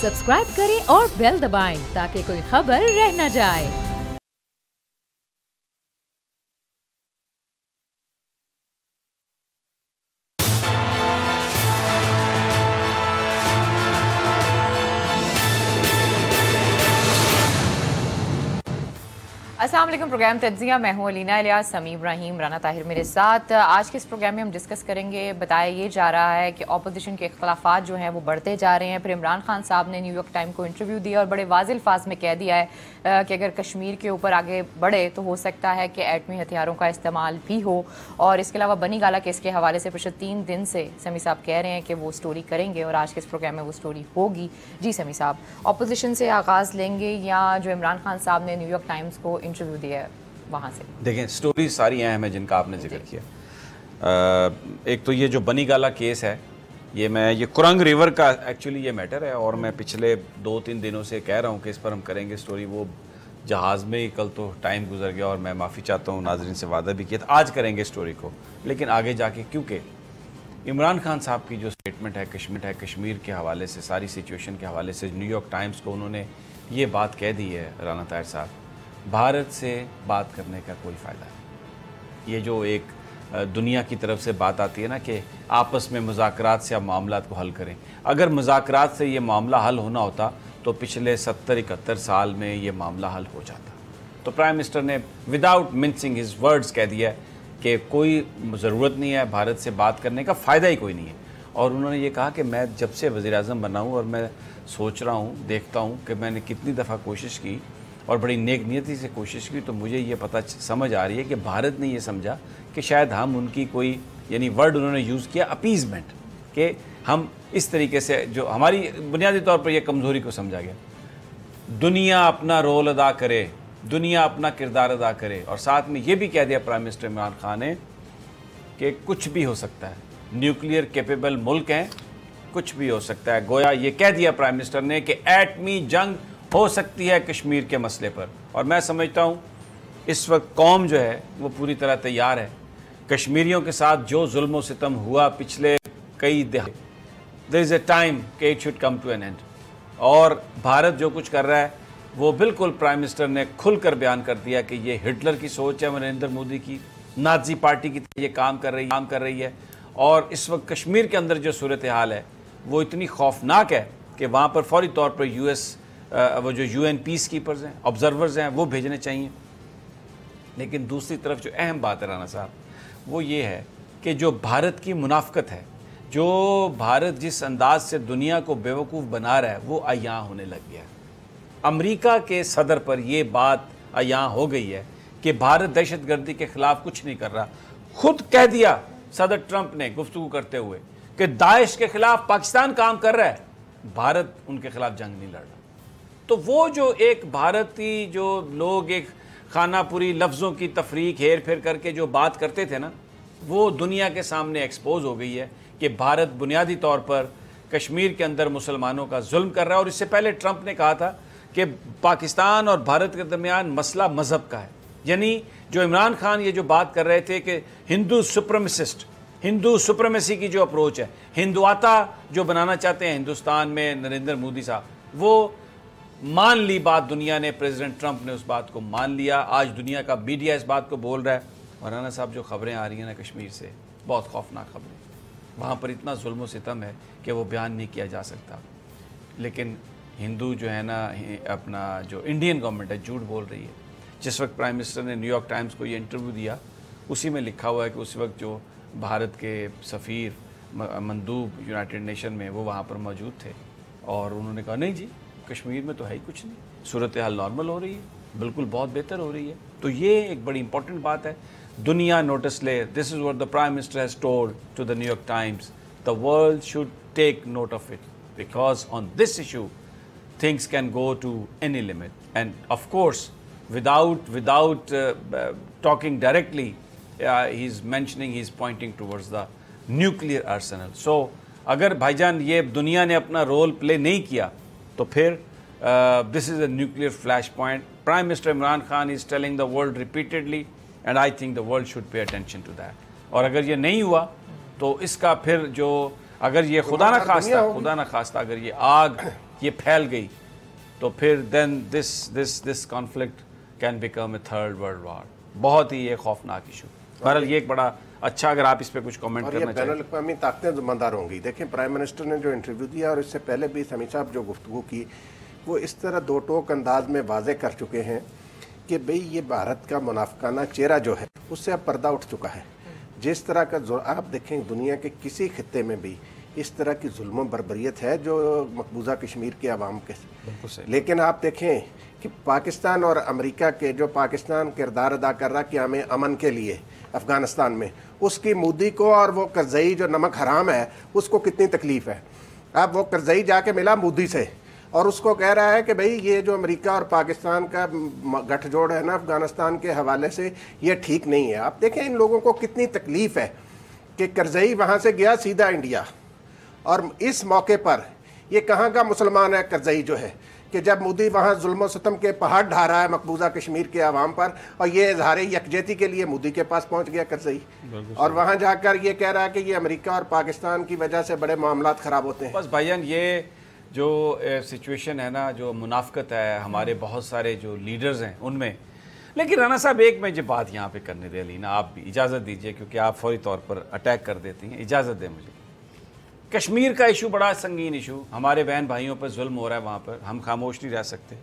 Subscribe करें और bell दबाएं ताकि कोई खबर रह न जाए। अस्सलाम वालेकुम। प्रोग्राम तज्ज़िया, मैं हूँ अलीना इलियास, समी इब्राहिम, राना ताहिर मेरे साथ। आज के इस प्रोग्राम में हम डिस्कस करेंगे, बताया ये जा रहा है कि अपोजिशन के इख्तलाफात जो हैं वो बढ़ते जा रहे हैं। फिर इमरान खान साहब ने न्यूयॉर्क टाइम को इंटरव्यू दिया और बड़े वाज़िह अल्फाज में कह दिया है कि अगर कश्मीर के ऊपर आगे बढ़े तो हो सकता है कि एटमी हथियारों का इस्तेमाल भी हो। और इसके अलावा बनी गाला केस के हवाले से पिछले 3 दिन से समी साहब कह रहे हैं कि वो स्टोरी करेंगे और आज के इस प्रोग्राम में वो स्टोरी होगी। जी समी साहब, अपोजिशन से आगाज़ लेंगे या जो इमरान खान साहब ने न्यूयॉर्क टाइम्स को इंटरव्यू दिया है वहाँ से? देखें, स्टोरी सारी अहम है जिनका आपने जिक्र किया। एक तो ये जो बनी गाला केस है, ये कुरंग रिवर का एक्चुअली ये मैटर है और मैं पिछले 2-3 दिनों से कह रहा हूँ कि इस पर हम करेंगे स्टोरी। वो जहाज़ में ही कल तो टाइम गुजर गया और मैं माफ़ी चाहता हूँ, नाजरीन से वादा भी किया था आज करेंगे स्टोरी को, लेकिन आगे जाके क्योंकि इमरान खान साहब की जो स्टेटमेंट है कश्मीर के हवाले से, सारी सिचुएशन के हवाले से न्यूयॉर्क टाइम्स को उन्होंने ये बात कह दी है, राना ताहिर साहब, भारत से बात करने का कोई फ़ायदा है। ये जो एक दुनिया की तरफ से बात आती है ना कि आपस में मुज़ाकरात से आप मामलात को हल करें, अगर मुज़ाकरात से ये मामला हल होना होता तो पिछले 70-71 साल में ये मामला हल हो जाता। तो प्राइम मिनिस्टर ने विदाउट मिंसिंग हिज वर्ड्स कह दिया है कि कोई ज़रूरत नहीं है भारत से बात करने का, फ़ायदा ही कोई नहीं है। और उन्होंने ये कहा कि मैं जब से वज़ीर-ए-आज़म बना हूँ और मैं सोच रहा हूँ, देखता हूँ कि मैंने कितनी दफ़ा कोशिश की और बड़ी नेक नियति से कोशिश की, तो मुझे ये पता समझ आ रही है कि भारत ने ये समझा कि शायद हम उनकी कोई, यानी वर्ड उन्होंने यूज़ किया अपीज़मेंट, कि हम इस तरीके से, जो हमारी बुनियादी तौर पर यह कमज़ोरी को समझा गया, दुनिया अपना रोल अदा करे, दुनिया अपना किरदार अदा करे। और साथ में ये भी कह दिया प्राइम मिनिस्टर इमरान खान ने कि कुछ भी हो सकता है, न्यूक्लियर कैपेबल मुल्क हैं, कुछ भी हो सकता है। गोया ये कह दिया प्राइम मिनिस्टर ने कि एटमी जंग हो सकती है कश्मीर के मसले पर। और मैं समझता हूँ इस वक्त कौम जो है वो पूरी तरह तैयार है। कश्मीरियों के साथ जो जुल्म व सितम हुआ पिछले कई दहाके, देयर इज़ अ टाइम कि it should come to an end. और भारत जो कुछ कर रहा है वो बिल्कुल प्राइम मिनिस्टर ने खुलकर बयान कर दिया कि ये हिटलर की सोच है, नरेंद्र मोदी की, नाज़ी पार्टी की ये काम कर रही है। और इस वक्त कश्मीर के अंदर जो सूरत हाल है वो इतनी खौफनाक है कि वहाँ पर फौरी तौर पर यूएस वो जो यूएन पीस कीपर्स हैं, ऑब्जर्वर्स हैं, वो भेजने चाहिए। लेकिन दूसरी तरफ जो अहम बात है राना साहब, वो ये है कि जो भारत की मुनाफ़कत है, जो भारत जिस अंदाज से दुनिया को बेवकूफ़ बना रहा है, वो अयां होने लग गया है। अमेरिका के सदर पर यह बात अयां हो गई है कि भारत दहशतगर्दी के ख़िलाफ़ कुछ नहीं कर रहा। खुद कह दिया सदर ट्रंप ने गुफ्तगू करते हुए कि दाइश के ख़िलाफ़ पाकिस्तान काम कर रहा है, भारत उनके ख़िलाफ़ जंग नहीं लड़ रहा। तो वो जो एक भारतीय, जो लोग एक खानापुरी लफ्ज़ों की तफरीक हेर फेर करके जो बात करते थे ना, वो दुनिया के सामने एक्सपोज हो गई है कि भारत बुनियादी तौर पर कश्मीर के अंदर मुसलमानों का जुल्म कर रहा है। और इससे पहले ट्रंप ने कहा था कि पाकिस्तान और भारत के दरमियान मसला मज़हब का है। यानी जो इमरान खान ये जो बात कर रहे थे कि हिंदू सुप्रीमेसिस्ट, हिंदू सुप्रीमेसी की जो अप्रोच है, हिंदुआता जो बनाना चाहते हैं हिंदुस्तान में नरेंद्र मोदी साहब, वो मान ली बात दुनिया ने, प्रेसिडेंट ट्रंप ने उस बात को मान लिया। आज दुनिया का मीडिया इस बात को बोल रहा है। और राना साहब जो खबरें आ रही हैं ना कश्मीर से, बहुत खौफनाक खबरें, वहाँ पर इतना जुल्म व सितम है कि वो बयान नहीं किया जा सकता। लेकिन हिंदू जो है ना, अपना जो इंडियन गवर्नमेंट है झूठ बोल रही है। जिस वक्त प्राइम मिनिस्टर ने न्यूयॉर्क टाइम्स को ये इंटरव्यू दिया, उसी में लिखा हुआ है कि उस वक्त जो भारत के सफ़ीर मंदूब यूनाइटेड नेशन में वो वहाँ पर मौजूद थे और उन्होंने कहा नहीं जी, कश्मीर में तो है ही कुछ नहीं, सूरत हाल नॉर्मल हो रही है, बिल्कुल बहुत बेहतर हो रही है। तो ये एक बड़ी इंपॉर्टेंट बात है, दुनिया नोटिस ले। This is what the prime minister has told to the New York Times, the world should take note of it, because on this issue things can go to any limit. And of course, without talking directly, he's mentioning, he's pointing towards the nuclear arsenal. So अगर भाईजान ये दुनिया ने अपना role play नहीं किया तो फिर this is a nuclear flashpoint. Prime Minister Imran Khan is telling the world repeatedly, and I think the world should pay attention to that. और अगर ये नहीं हुआ तो इसका फिर जो اگر یہ خدا نہ خواستہ اگر یہ آگ یہ پھیل گئی تو پھر then this conflict can become a third world war. بہت ہی یہ خوفناک ایشو. بہرحال یہ ایک بڑا اچھا, اگر آپ اس پہ کچھ کامنٹ کرنا چاہیں. بین الاقوامی طاقتیں ذمہ دار ہوں گی. دیکھیں پرائم منسٹر نے جو انٹرویو دیا اور اس سے پہلے بھی سمیع صاحب جو گفتگو کی وہ اس طرح دو ٹوک انداز میں واضح کر چکے ہیں کہ بھئی یہ بھارت کا منافقانہ چہرہ جو ہے اس سے اب پردہ اٹھ چکا ہے. جس طرح کا آپ دیکھیں دنیا کے کسی خطے میں بھی اس طرح کی ظلم و بربریت ہے جو مقبوضہ کشمیر کے عوام کے, لیکن آپ دیکھیں کہ پاکستان اور امریکہ کے جو پاکستان کردار ادا کر رہا قیام امن کے لیے افغانستان میں, اس کی مودی کو اور وہ کرزئی جو نمک حرام ہے اس کو کتنی تکلیف ہے. اب وہ کرزئی جا کے ملا مودی سے اور اس کو کہہ رہا ہے کہ بھئی یہ جو امریکہ اور پاکستان کا گٹھ جوڑ ہے نا افغانستان کے حوالے سے یہ ٹھیک نہیں ہے. آپ دیکھیں ان لوگوں کو کتنی تکلیف ہے کہ کرزئی وہاں سے گیا سیدھا انڈیا, اور اس موقع پر یہ کہاں کا مسلمان ہے کرزئی جو ہے کہ جب مودی وہاں ظلم و ستم کے پہاڑ ڈھا رہا ہے مقبوضہ کشمیر کے عوام پر, اور یہ اظہار یکجہتی کے لیے مودی کے پاس پہنچ گیا کرزئی, اور وہاں جا کر یہ کہہ رہا ہے کہ یہ امریکہ اور پاکستان کی وجہ سے بڑے معاملات خراب ہوتے ہیں. بس بھائی جان یہ جو سچویشن ہے نا, جو منافقت ہے ہمارے بہت سارے جو لیڈرز ہیں ان میں. لیکن رانا صاحب ایک میں جو بات یہاں پہ کرنے دے علی نا, آپ بھی اجازت دیجئے کیونکہ آپ فوری طور پر اٹیک کر دیتی ہیں, اجازت دیں مجھے. کشمیر کا ایشو بڑا سنگین ایشو, ہمارے بہن بھائیوں پر ظلم ہو رہا ہے وہاں پر, ہم خاموش نہیں رہ سکتے.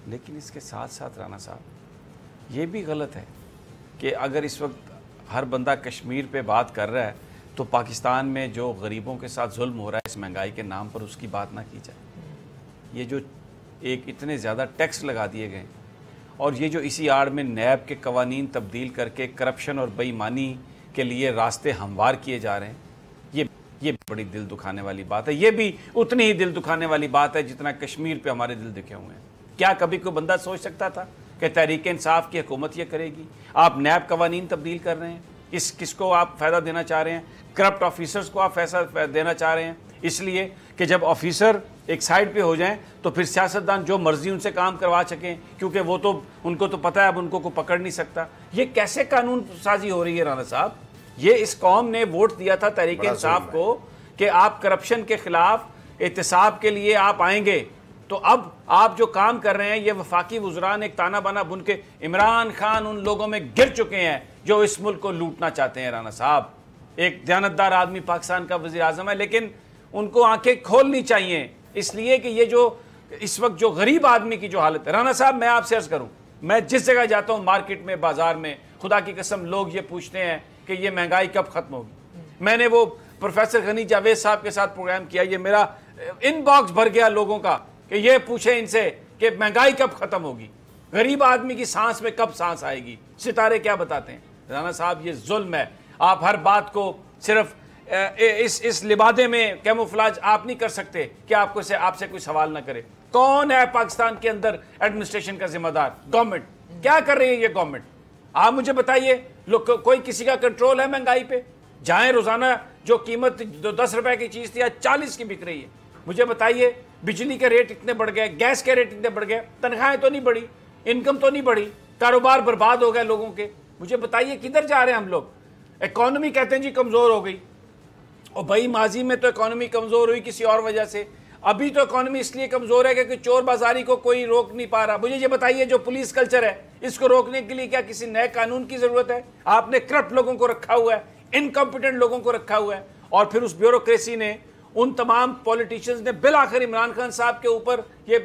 لیکن اس کے ساتھ ساتھ رانا صاحب یہ بھی غلط ہے کہ اگر اس وقت ہر بندہ کشمیر پہ بات کر رہا ہے تو پاکستان میں جو غریبوں کے ساتھ ظلم ہو رہا ہے اس مہنگائی کے نام پر اس کی بات نہ کی جائے. یہ جو ایک اتنے زیادہ ٹیکس لگا دیے گئے اور یہ جو اسی آڑ میں نیب کے قوانین تبدیل کر کے کرپشن اور بے ایمانی کے لیے راستے ہموار کیے جا رہے ہیں, یہ بڑی دل دکھانے والی بات ہے. یہ بھی اتنی ہی دل دکھانے والی بات ہے جتنا کشمیر پہ ہمارے دل دکھے ہوئے ہیں. کیا کبھی کوئی بندہ سوچ سکتا تھا کہ تحریک انصاف کی حکومت یہ کرے گی؟ آپ نیب قوانین تبدیل کر رہے ہیں, کس کو آپ فائدہ دینا چاہ رہے ہیں؟ کرپٹ آفیسرز کو آپ فیصلہ دینا چاہ رہے ہیں اس لیے کہ جب آفیسر ایک سائڈ پہ ہو جائیں تو پھر سیاستدان جو مرضی ان سے کام کروا سکیں, کیونکہ وہ تو ان کو تو پتہ ہے اب ان کو کوئی پکڑ نہیں سکتا. یہ کیسے قانون سازی ہو رہی ہے رانا صاحب؟ یہ اس قوم نے ووٹ دیا تھا تحریک انصاف کو کہ آپ کرپشن کے خلاف احتساب کے لیے آپ آئیں گے, تو اب آپ جو کام کر رہے ہیں یہ وفاقی وزران ایک تانا بانا بن کے عمران خان ان لوگوں میں گر چکے ہیں جو اس ملک کو لوٹنا چاہتے ہیں. رانا صاحب ایک دیانتدار آدمی پاکستان کا وزیر اعظم ہے, لیکن ان کو آنکھیں کھولنی چاہیے اس لیے کہ یہ جو اس وقت جو غریب آدمی کی جو حالت ہے. رانا صاحب میں آپ سے عرض کروں, میں جس جگہ جاتا ہوں مارکیٹ میں بازار میں, خدا کی قسم لوگ یہ پوچھتے ہیں کہ یہ مہنگائی کب ختم ہوگی. میں نے وہ پروفیسر غنی جاوید صاحب کے ساتھ پروگرام کیا, یہ میرا ان باکس بھر گیا لوگوں کا کہ یہ پوچھیں ان سے کہ مہنگائی کب ختم ہوگی, غریب آدمی کی سانس میں کب سانس آئے گی. ستارے کیا بتاتے ہیں؟ رانا صاحب یہ ظلم ہے. آپ ہر بات کو صرف اس لبادے میں کیموفلاج آپ نہیں کر سکتے کہ آپ سے کوئی سوال نہ کرے. کون ہے پاکستان کے اندر ایڈمنسٹریشن کا ذمہ دار؟ گورنمنٹ. کیا کر رہی ہے یہ گورنمنٹ؟ آپ مجھے بتائیے, کوئی کسی کا کنٹرول ہے مہنگائی پہ؟ جائیں روزانہ جو قیمت 10 روپے کی چیز تھی آج 40 کی بک رہی ہے. مجھے بتائیے بجلی کے ریٹ اتنے بڑھ گئے, گیس کے ریٹ اتنے بڑھ گئے, تنخواہیں تو نہیں بڑھی, انکم تو نہیں بڑھی, کاروبار برباد ہو گئے لوگوں کے. مجھے بتائیے کدھر جا رہے ہیں ہم لوگ؟ اکانومی کہتے ہیں جی کمزور ہو گئی, اور بھائی ماضی میں تو اکانومی کمزور ہوئی کسی اور وجہ سے, ابھی تو اکانومی اس لیے کمزور ہے کہ چور بازاری کو کوئی روک نہیں پا رہا. مجھے یہ بتائیے جو پولیس کلچر ہے اس کو روکنے کے لیے کیا کسی نئے قانون کی ضرورت ہے؟ آپ نے کرپٹ لوگوں کو رکھا ہوا ہے, انکمپیٹنٹ لوگوں کو رکھا ہوا ہے, اور پھر اس بیوروکریسی نے ان تمام پولیٹیشینز نے بالآخر عمران خان صاحب کے اوپر یہ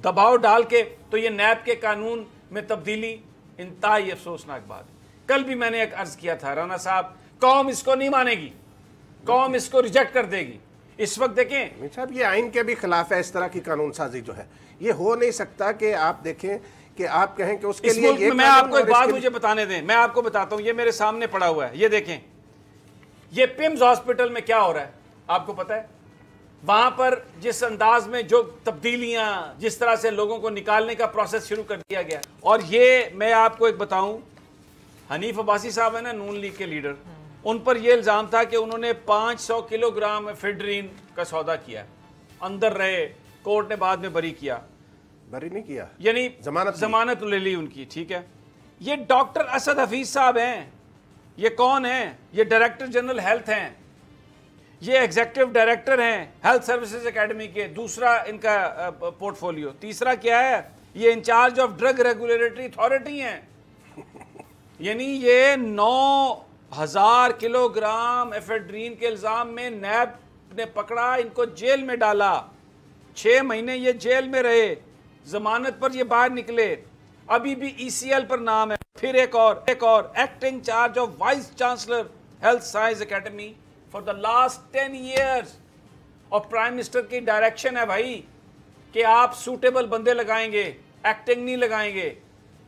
دباؤ ڈال کے تو یہ نیب کے قانون میں تبدیلی انتہائی افسوسناک بات. کل بھی میں نے ایک عرض کیا تھا رانا صاحب, قوم اس کو نہیں مانے گی, قوم اس کو ریجیکٹ کر دے گی. اس وقت دیکھیں صاحب یہ آئین کے بھی خلاف ہے اس طرح کی قانون سازی جو ہے. یہ ہو نہیں سکتا کہ آپ دیکھیں کہ آپ کہیں کہ اس کے لیے یہ میں آپ کو ایک بات مجھے بتانے دیں, میں آپ کو بتاتا ہوں, یہ میرے سامنے پڑا ہوا ہے, یہ دیکھیں یہ پمز ہاسپٹل میں کیا ہو رہا ہے آپ کو پتا ہے؟ وہاں پر جس انداز میں جو تبدیلیاں, جس طرح سے لوگوں کو نکالنے کا پروسیس شروع کر دیا گیا. اور یہ میں آپ کو ایک بتاؤں, حنیف عباسی صاحب ہیں نا نون لیگ کے لیڈر, ان پر یہ الزام تھا کہ انہوں نے 500 کلو گرام فیڈرین کا سودا کیا, اندر رہے, کورٹ نے بعد میں بری کیا. بری نہیں کیا یعنی ضمانت لے لی ان کی, ٹھیک ہے. یہ ڈاکٹر اسد حفیظ صاحب ہیں, یہ کون ہیں؟ یہ ڈائریکٹر جنرل ہیلتھ ہیں. یہ ایگزیکٹو ڈائریکٹر ہیں ہیلتھ سروسز اکیڈمی کے، دوسرا ان کا پورٹ فولیو، تیسرا کیا ہے یہ incharge of drug regulatory authority ہیں، یعنی یہ 9,000 کلو گرام ایفیڈرین کے الزام میں نیب نے پکڑا، ان کو جیل میں ڈالا، 6 مہینے یہ جیل میں رہے، ضمانت پر یہ باہر نکلے، ابھی بھی ای سی ایل پر نام ہے۔ پھر ایک اور acting charge of vice chancellor health science academy for the last 10 years, اور پرائم منسٹر کی ڈائریکشن ہے بھائی کہ آپ سوٹیبل بندے لگائیں گے، ایکٹنگ نہیں لگائیں گے۔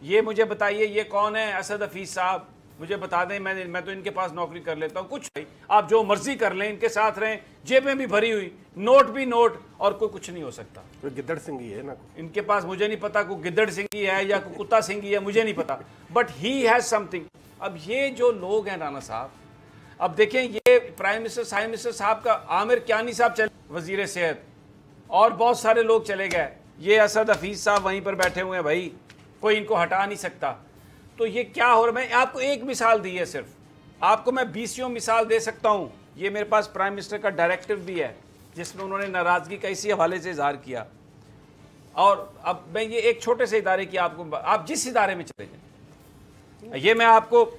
یہ مجھے بتائیے یہ کون ہے؟ اسد حفیظ صاحب، مجھے بتا دیں، میں تو ان کے پاس نوکری کر لیتا ہوں، کچھ نہیں، آپ جو مرضی کر لیں، ان کے ساتھ رہیں، جیبیں بھی بھری ہوئی، نوٹ بھی نوٹ، اور کوئی کچھ نہیں ہو سکتا۔ کوئی گدڑ سنگھی ہے نا ان کے پاس، مجھے نہیں پتا کوئی گدڑ سنگھی ہے یا کوئی کتا سنگھی ہے، مجھے نہیں پتا، but he has some thing. اب یہ جو لوگ ہیں رانا صاحب، اب دیکھیں یہ پرائم منسٹر صاحب کا عامر کیانی صاحب چلے وزیر صحت، اور بہت سارے لوگ چلے گئے، یہ اسد حفیظ صاحب وہیں پر بیٹھے ہوئے ہیں بھائی، کوئی ان کو ہٹا نہیں سکتا۔ تو یہ کیا ہو رہا ہے؟ میں آپ کو ایک مثال دی ہے، صرف آپ کو میں 20 مثال دے سکتا ہوں۔ یہ میرے پاس پرائم منسٹر کا ڈائریکٹو بھی ہے جس میں انہوں نے ناراضگی کا اسی حوالے سے اظہار کیا، اور اب میں یہ ایک چھوٹے سے ادارے کی آپ کو، آپ جس ادارے میں چلے جائیں، یہ میں آپ کو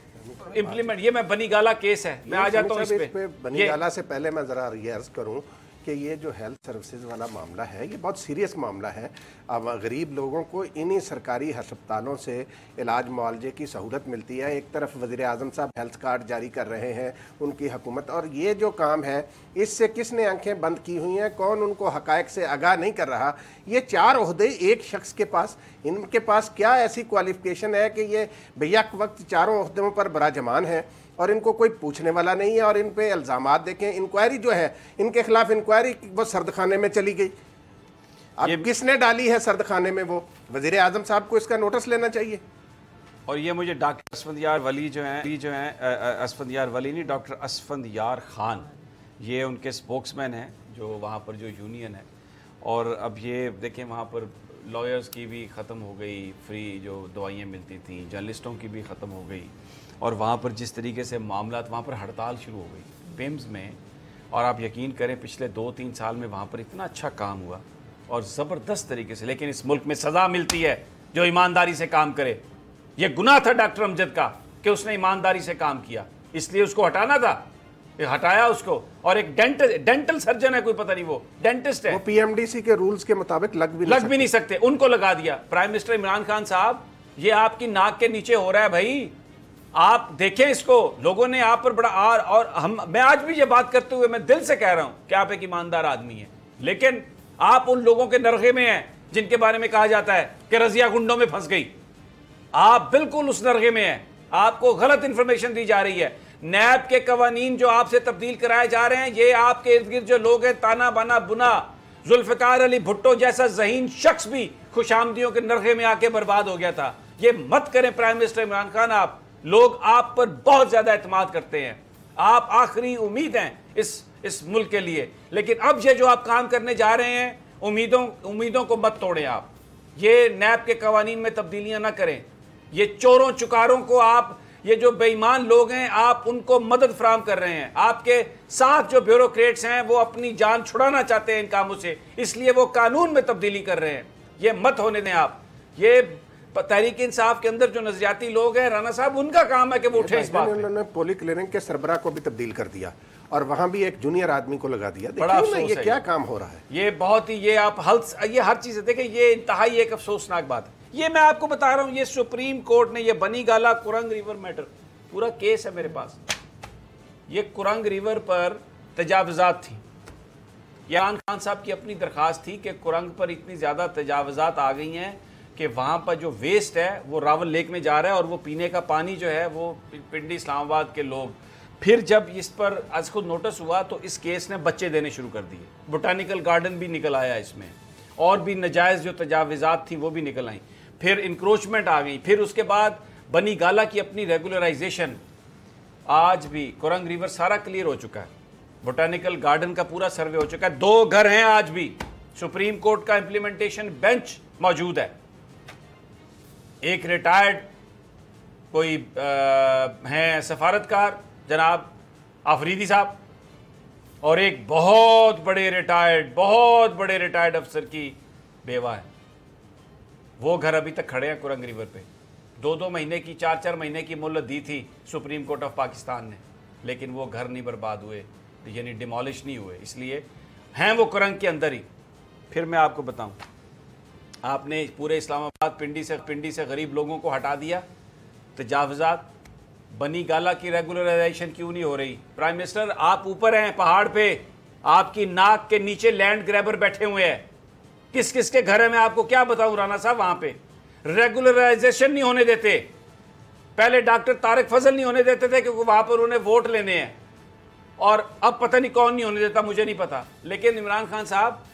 امپلیمنٹ، یہ میں بنی گالا کیس ہے، میں آ جاتا ہوں اس پہ۔ بنی گالا سے پہلے میں ذرا یہ عرض کروں کہ یہ جو ہیلتھ سروسز والا معاملہ ہے یہ بہت سیریس معاملہ ہے۔ اب غریب لوگوں کو انہی سرکاری ہسپتالوں سے علاج معالجے کی سہولت ملتی ہے، ایک طرف وزیر اعظم صاحب ہیلتھ کارڈ جاری کر رہے ہیں ان کی حکومت، اور یہ جو کام ہے اس سے کس نے آنکھیں بند کی ہوئی ہیں؟ کون ان کو حقائق سے آگاہ نہیں کر رہا؟ یہ 4 عہدے ایک شخص کے پاس، ان کے پاس کیا ایسی کوالیفیکیشن ہے کہ یہ بیک وقت 4 عہدوں پر براجمان ہیں اور ان کو کوئی پوچھنے والا نہیں ہے؟ اور ان پہ الزامات دیکھیں، انکوائری جو ہے ان کے خلاف، انکوائری وہ سرد خانے میں چلی گئی۔ اب کس نے ڈالی ہے سرد خانے میں؟ وہ وزیر اعظم صاحب کو اس کا نوٹس لینا چاہیے۔ اور یہ مجھے ڈاکٹر اسفندیار ولی جو ہیں اسفندیار ولی نہیں، ڈاکٹر اسفندیار خان، یہ ان کے سپوکس مین ہیں جو وہاں پر جو یونین ہے، اور اب یہ دیکھیں وہاں پر لائرز کی بھی ختم ہو گئی، فری جو دوائیاں ملتی تھیں، جرنلسٹوں کی بھی ختم ہو گئی، اور وہاں پر جس طریقے سے معاملات، وہاں پر ہڑتال شروع ہو گئی پیمز میں، اور آپ یقین کریں پچھلے 2-3 سال میں وہاں پر اتنا اچھا کام ہوا اور زبردست طریقے سے، لیکن اس ملک میں سزا ملتی ہے جو ایمانداری سے کام کرے۔ یہ گناہ تھا ڈاکٹر امجد کا کہ اس نے ایمانداری سے کام کیا، اس لیے اس کو ہٹانا تھا، ہٹایا اس کو، اور ایک ڈینٹل سرجن ہے، کوئی پتہ نہیں وہ ڈینٹسٹ ہے، وہ پی ایم ڈی سی کے رولز کے مطابق لگ بھی نہیں سکتے، ان کو لگا دیا۔ پرائم منسٹر عمران خان صاحب، یہ آپ کی ناک کے نیچے ہو رہا ہے بھائی، آپ دیکھیں اس کو، لوگوں نے آپ پر بڑا اور میں آج بھی یہ بات کرتے ہوئے میں دل سے کہہ رہا ہوں کہ آپ ایک ایماندار آدمی ہیں، لیکن آپ ان لوگوں کے نرغے میں ہیں جن کے بارے میں کہا جاتا ہے کہ رضیہ گنڈوں میں پھنس گئی، آپ بالکل اس نرغے میں ہیں، آپ کو غلط انفارمیشن دی جا رہی ہے۔ نیب کے قوانین جو آپ سے تبدیل کرائے جا رہے ہیں، یہ آپ کے ارد گرد جو لوگ ہیں، تانا بانا بنا، ذوالفقار علی بھٹو جیسا ذہین شخص بھی خوش آمدیوں کے نرغے میں آ کے برباد ہو گیا تھا۔ یہ مت کریں پرائم منسٹر عمران خان، آپ لوگ آپ پر بہت زیادہ اعتماد کرتے ہیں، آپ آخری امید ہیں اس ملک کے لیے، لیکن اب یہ جو آپ کام کرنے جا رہے ہیں، امیدوں کو مت توڑیں، آپ یہ نیب کے قوانین میں تبدیلیاں نہ کریں، یہ چوروں چکاروں کو، آپ یہ جو بے ایمان لوگ ہیں، آپ ان کو مدد فراہم کر رہے ہیں، آپ کے ساتھ جو بیوروکریٹس ہیں وہ اپنی جان چھڑانا چاہتے ہیں ان کاموں سے، اس لیے وہ قانون میں تبدیلی کر رہے ہیں، یہ مت ہونے دیں آپ۔ یہ تحریک انصاف کے اندر جو نظریاتی لوگ ہیں رانا صاحب، ان کا کام ہے کہ وہ اٹھیں اس بات پہ۔ انہوں نے پولی کلینک کے سربراہ کو بھی تبدیل کر دیا اور وہاں بھی ایک جونیئر آدمی کو لگا دیا۔ بڑا افسوس ہے، یہ کیا کام ہو رہا ہے؟ یہ بہت ہی، یہ آپ یہ ہر چیز دیکھیں، یہ انتہائی ایک افسوسناک بات ہے۔ یہ میں آپ کو بتا رہا ہوں، یہ سپریم کورٹ نے، یہ بنی گالا کرنگ ریور میٹر پورا کیس ہے میرے پاس، یہ کرنگ ریور پر تجاوزات تھیں، عمران خان صاحب کی اپنی درخواست تھی کہ کرنگ پر اتنی زیادہ تجاوزات آ گئی ہیں کہ وہاں پر جو ویسٹ ہے وہ راول لیک میں جا رہا ہے، اور وہ پینے کا پانی جو ہے وہ پنڈی اسلام آباد کے لوگ، پھر جب اس پر از خود نوٹس ہوا تو اس کیس نے بچے دینے شروع کر دیے، بوٹانیکل گارڈن بھی نکل آیا اس میں، اور بھی نجائز جو تجاوزات تھیں وہ بھی نکل آئیں، پھر انکروچمنٹ آ گئی، پھر اس کے بعد بنی گالا کی اپنی ریگولرائزیشن، آج بھی کرنگ ریور سارا کلیئر ہو چکا ہے، بوٹانیکل گارڈن کا پورا سروے ہو چکا ہے، 2 گھر ہیں آج بھی، سپریم کورٹ کا امپلیمنٹیشن بینچ موجود ہے، ایک ریٹائرڈ کوئی ہیں سفارتکار جناب آفریدی صاحب، और एक बहुत बड़े रिटायर्ड अफसर की बेवा है। वो घर अभी तक खड़े हैं कुरंग रिवर पे। 2-2 महीने की 4-4 महीने की मोहलत दी थी सुप्रीम कोर्ट ऑफ पाकिस्तान ने, लेकिन वो घर नहीं बर्बाद हुए, यानी डिमोलिश नहीं हुए, इसलिए हैं वो कुरंग के अंदर ही। फिर मैं आपको बताऊं, आपने पूरे इस्लामाबाद पिंडी से गरीब लोगों को हटा दिया, तजावुज़ात। बनी गाला की रेगुलराइजेशन क्यों नहीं हो रही? प्राइम मिनिस्टर आप ऊपर हैं पहाड़ पे, आपकी नाक के नीचे लैंड ग्रैबर बैठे हुए हैं। किस किस के घर है मैं आपको क्या बताऊं राना साहब, वहां पे रेगुलराइजेशन नहीं होने देते। पहले डॉक्टर तारिक फजल नहीं होने देते थे क्योंकि वहां पर उन्हें वोट लेने हैं, और अब पता नहीं कौन नहीं होने देता, मुझे नहीं पता। लेकिन इमरान खान साहब,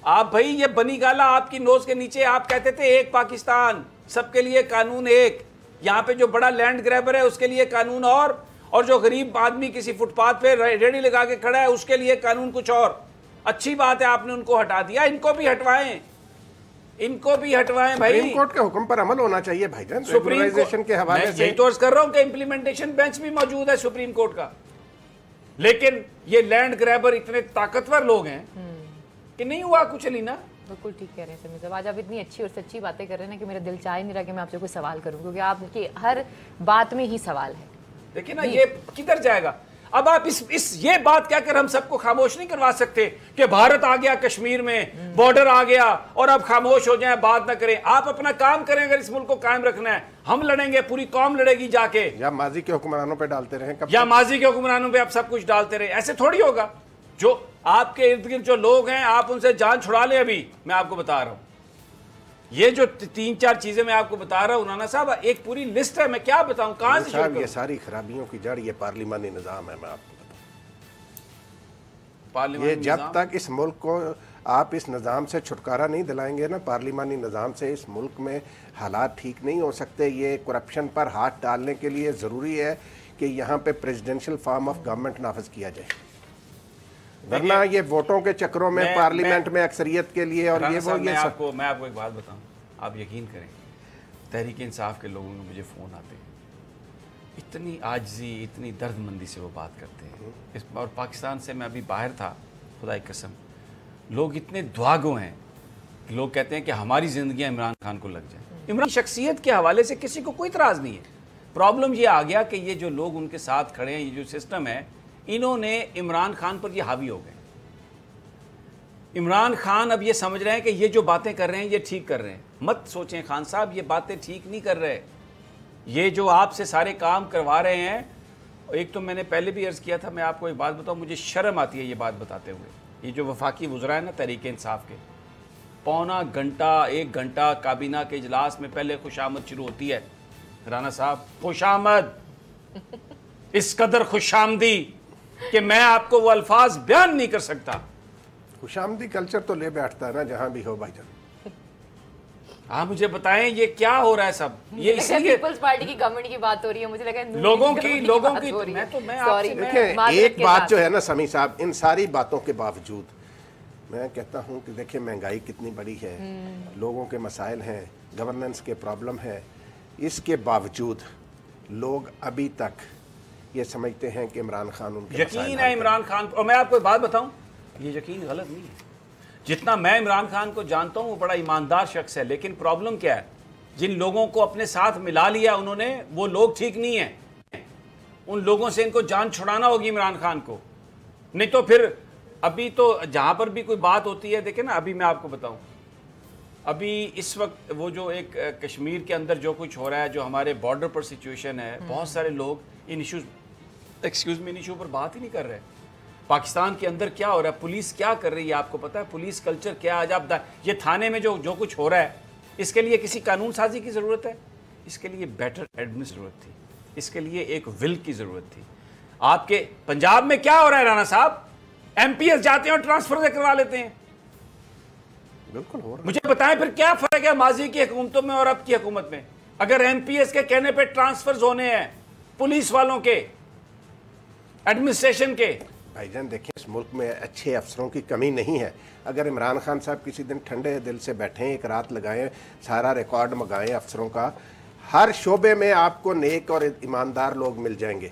आप भाई ये बनी गाला आपकी नोज के नीचे, आप कहते थे एक पाकिस्तान, सबके लिए कानून एक। यहाँ पे जो बड़ा लैंड ग्रैबर है उसके लिए कानून और जो गरीब आदमी किसी फुटपाथ पे रेडी लगा के खड़ा है उसके लिए कानून कुछ और। अच्छी बात है आपने उनको हटा दिया, इनको भी हटवाएं भाई। सुप्रीम कोर्ट के हुक्म पर अमल होना चाहिए भाईजान, रेगुलराइजेशन के हवाले से। यही तो अर्ज कर रहा हूं कि इंप्लीमेंटेशन बेंच भी मौजूद है सुप्रीम कोर्ट का, लेकिन ये लैंड ग्रैबर इतने ताकतवर लोग हैं कि नहीं हुआ कुछ। लीना बिल्कुल ठीक कह रहे हैं समीर साहब, आज आप इतनी अच्छी और सच्ची बातें कर रहे हैं ना कि मेरा दिल चाह ही नहीं रहा कि मैं आपसे कोई सवाल करूं, क्योंकि आपकी हर बात में ही सवाल है। देखिए ना ये किधर जाएगा। अब आप ये बात कहकर हम सबको खामोश नहीं करवा सकते कि भारत आ गया कश्मीर में, बॉर्डर आ गया और अब खामोश हो जाए, बात ना करें। आप अपना काम करें, अगर इस मुल्क को कायम रखना है। हम लड़ेंगे, पूरी कौम लड़ेगी जाके, या माजी के हुक्मरानों पे डालते रहे, या माजी के हुक्मरानों पे आप सब कुछ डालते रहे, ऐसे थोड़ी होगा। जो आपके इर्द गिर्द जो लोग हैं आप उनसे जान छुड़ा लें। अभी मैं आपको बता रहा हूं, ये जो 3-4 चीजें मैं आपको बता रहा हूं राना साहब, एक पूरी लिस्ट है, मैं क्या बताऊं, कहां से शुरू करूं? ये सारी खराबियों की जड़ ये पार्लिमानी निजाम है। मैं आपको बताऊं, ये जब तक इस मुल्क को आप इस निज़ाम से छुटकारा नहीं दिलाएंगे ना, पार्लिमानी निज़ाम से, इस मुल्क में हालात ठीक नहीं हो सकते। ये करप्शन पर हाथ डालने के लिए ज़रूरी है कि यहाँ पे प्रेसिडेंशियल फॉर्म ऑफ गवर्नमेंट नाफिज किया जाए, वरना ये वोटों के चक्रों में पार्लियामेंट में अक्सरियत के लिए और ये वो। मैं आपको एक बात बताऊं, आप यकीन करें, तहरीक इंसाफ के लोगों में मुझे फ़ोन आते हैं, इतनी आजिज़ी, इतनी दर्दमंदी से वो बात करते हैं। और पाकिस्तान से मैं अभी बाहर था, खुदा की कसम, लोग इतने दुआगो हैं, लोग कहते हैं कि हमारी ज़िंदगियाँ इमरान खान को लग जाए। इमरान शख्सियत के हवाले से किसी को कोई इतराज़ नहीं है। प्रॉब्लम ये आ गया कि ये जो लोग उनके साथ खड़े हैं, ये जो सिस्टम है, इन्होंने इमरान खान पर ये हावी हो गए। इमरान खान अब ये समझ रहे हैं कि ये जो बातें कर रहे हैं ये ठीक कर रहे हैं। मत सोचें खान साहब, ये बातें ठीक नहीं कर रहे। ये जो आपसे सारे काम करवा रहे हैं, एक तो मैंने पहले भी अर्ज़ किया था, मैं आपको एक बात बताऊं, मुझे शर्म आती है ये बात बताते हुए। ये जो वफाकी वज़रा है ना तहरीक इंसाफ के, पौना घंटा 1 घंटा काबीना के इजलास में पहले खुशामद शुरू होती है। राना साहब, खुशामद, इस कदर खुशामदी कि मैं आपको वो अल्फाज बयान नहीं कर सकता। खुशामदी कल्चर तो ले बैठता है ना जहां भी हो भाईजान। आप मुझे बताएं ये क्या हो रहा है सब? ये इसलिए पीपल्स पार्टी की गवर्नमेंट की बात हो रही है, मुझे लगा लोगों की देखिए एक बात जो है ना समी साहब, इन सारी बातों के बावजूद मैं कहता हूं कि देखिए महंगाई कितनी बड़ी है, लोगों के मसाइल हैं, गवर्नेंस के प्रॉब्लम है, इसके बावजूद लोग अभी तक ये समझते हैं कि इमरान खान उनके यकीन है इमरान खान। और मैं आपको एक बात बताऊं, ये यकीन गलत नहीं है। जितना मैं इमरान खान को जानता हूं वो बड़ा ईमानदार शख्स है, लेकिन प्रॉब्लम क्या है, जिन लोगों को अपने साथ मिला लिया उन्होंने, वो लोग ठीक नहीं है। उन लोगों से इनको जान छुड़ाना होगी इमरान खान को, नहीं तो फिर अभी तो जहां पर भी कोई बात होती है, देखे ना, अभी मैं आपको बताऊं, अभी इस वक्त वो जो एक कश्मीर के अंदर जो कुछ हो रहा है, जो हमारे बॉर्डर पर सिचुएशन है, बहुत सारे लोग इन इशूज़ इन इशू पर बात ही नहीं कर रहे। पाकिस्तान के अंदर क्या हो रहा है, पुलिस क्या कर रही है, आपको पता है पुलिस कल्चर क्या है? आज आप ये थाने में जो कुछ हो रहा है, इसके लिए किसी कानून साजी की ज़रूरत है? इसके लिए बेटर एडमिन ज़रूरत थी, इसके लिए एक विल की ज़रूरत थी। आपके पंजाब में क्या हो रहा है राना साहब? MPS जाते हैं और ट्रांसफर करवा लेते हैं। बिल्कुल हो रहा है। मुझे बताएं फिर क्या फ़र्क है माजी की हुकूमतों में और अब की हुकूमत में? अगर MPS के कहने पर ट्रांसफर्स होने हैं, पुलिस वालों के, एडमिनिस्ट्रेशन के, भाईजान देखिए इस मुल्क में अच्छे अफसरों की कमी नहीं है। अगर इमरान खान साहब किसी दिन ठंडे दिल से बैठें, एक रात लगाएं, सारा रिकॉर्ड मंगाएं अफसरों का, हर शोबे में आपको नेक और ईमानदार लोग मिल जाएंगे।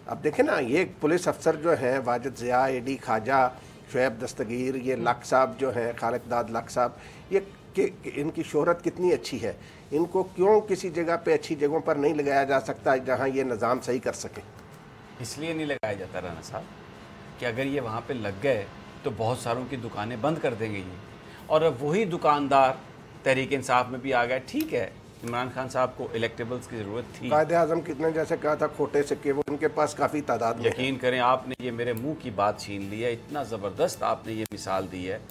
अब देखें ना, ये पुलिस अफसर जो हैं वाजिद ज़िया, एडी ख्वाजा, शुएब दस्तगीर, ये लक साहब जो हैं, खालिद दाद लक साहब, ये कि इनकी शोहरत कितनी अच्छी है, इनको क्यों किसी जगह पे अच्छी जगहों पर नहीं लगाया जा सकता जहां ये निज़ाम सही कर सके? इसलिए नहीं लगाया जाता राना साहब कि अगर ये वहाँ पे लग गए तो बहुत सारों की दुकानें बंद कर देंगे ये, और अब वही दुकानदार तहरीक इंसाफ में भी आ गए। ठीक है, इमरान खान साहब को इलेक्टेबल्स की ज़रूरत थी, कायदे-आज़म कितने जैसे कहा था खोटे सिक्के, वो उनके पास काफ़ी तादाद में। यकीन करें आपने ये मेरे मुंह की बात छीन ली है, इतना ज़बरदस्त आपने ये मिसाल दी है।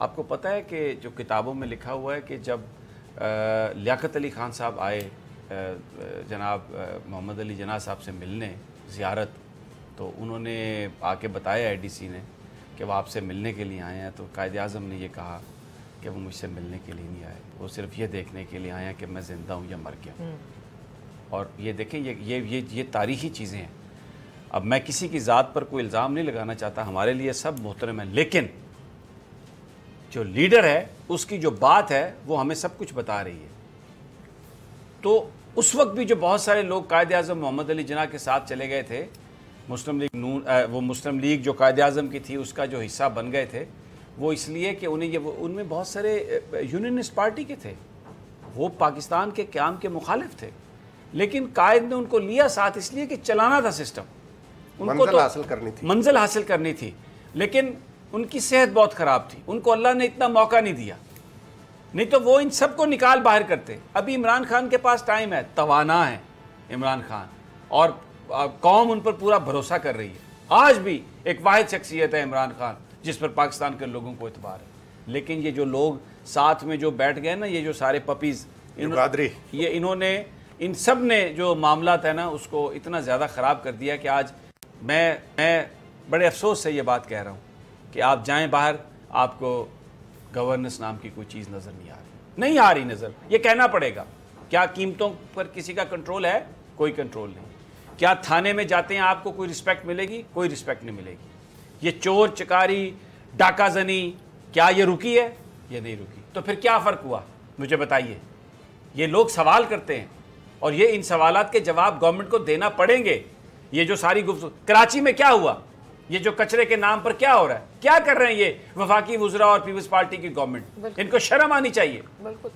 आपको पता है कि जो किताबों में लिखा हुआ है कि जब लियाकत अली खान साहब आए जनाब मोहम्मद अली जना साहब से मिलने ज़ियारत, तो उन्होंने आके बताया एडीसी ने कि वो आपसे मिलने के लिए आए हैं, तो कायदे-आज़म ने ये कहा कि वो मुझसे मिलने के लिए नहीं आए, वो सिर्फ ये देखने के लिए आए हैं कि मैं ज़िंदा हूँ या मर गया। और ये देखें, ये तारीख़ी चीज़ें हैं। अब मैं किसी की ज़ात पर कोई इल्ज़ाम नहीं लगाना चाहता, हमारे लिए सब मोहतरम है, लेकिन जो लीडर है उसकी जो बात है वो हमें सब कुछ बता रही है। तो उस वक्त भी जो बहुत सारे लोग कायदे-आज़म मोहम्मद अली जिन्ना के साथ चले गए थे, मुस्लिम लीग नून, वो मुस्लिम लीग जो कायदे-आज़म की थी उसका जो हिस्सा बन गए थे, वो इसलिए कि उन्हें उनमें बहुत सारे यूनियनिस्ट पार्टी के थे, वो पाकिस्तान के क़याम के मुखालिफ थे, लेकिन कायद ने उनको लिया साथ इसलिए कि चलाना था सिस्टम, उनको मंजिल तो हासिल करनी थी, लेकिन उनकी सेहत बहुत ख़राब थी, उनको अल्लाह ने इतना मौका नहीं दिया, नहीं तो वो इन सबको निकाल बाहर करते। अभी इमरान खान के पास टाइम है, तवाना है इमरान खान, और कौम उन पर पूरा भरोसा कर रही है। आज भी एक वाहिद शख्सियत है इमरान खान जिस पर पाकिस्तान के लोगों को एतबार है। लेकिन ये जो लोग साथ में जो बैठ गए ना, ये जो सारे पपीज़, ये इन्होंने, इन सब ने जो मामला है ना उसको इतना ज़्यादा ख़राब कर दिया कि आज मैं बड़े अफसोस से ये बात कह रहा हूँ कि आप जाएं बाहर, आपको गवर्नेंस नाम की कोई चीज़ नज़र नहीं आ रही नज़र। ये कहना पड़ेगा, क्या कीमतों पर किसी का कंट्रोल है? कोई कंट्रोल नहीं। क्या थाने में जाते हैं आपको कोई रिस्पेक्ट मिलेगी? कोई रिस्पेक्ट नहीं मिलेगी। ये चोर चकारी डाका जनी, क्या ये रुकी है? ये नहीं रुकी। तो फिर क्या फ़र्क हुआ, मुझे बताइए। ये लोग सवाल करते हैं और ये इन सवालात के जवाब गवर्नमेंट को देना पड़ेंगे। ये जो सारी गुफ्तगू, कराची में क्या हुआ, ये जो कचरे के नाम पर क्या हो रहा है, क्या कर रहे हैं ये वफाकी वुज़रा और पीपल्स पार्टी की गवर्नमेंट? इनको शर्म आनी चाहिए।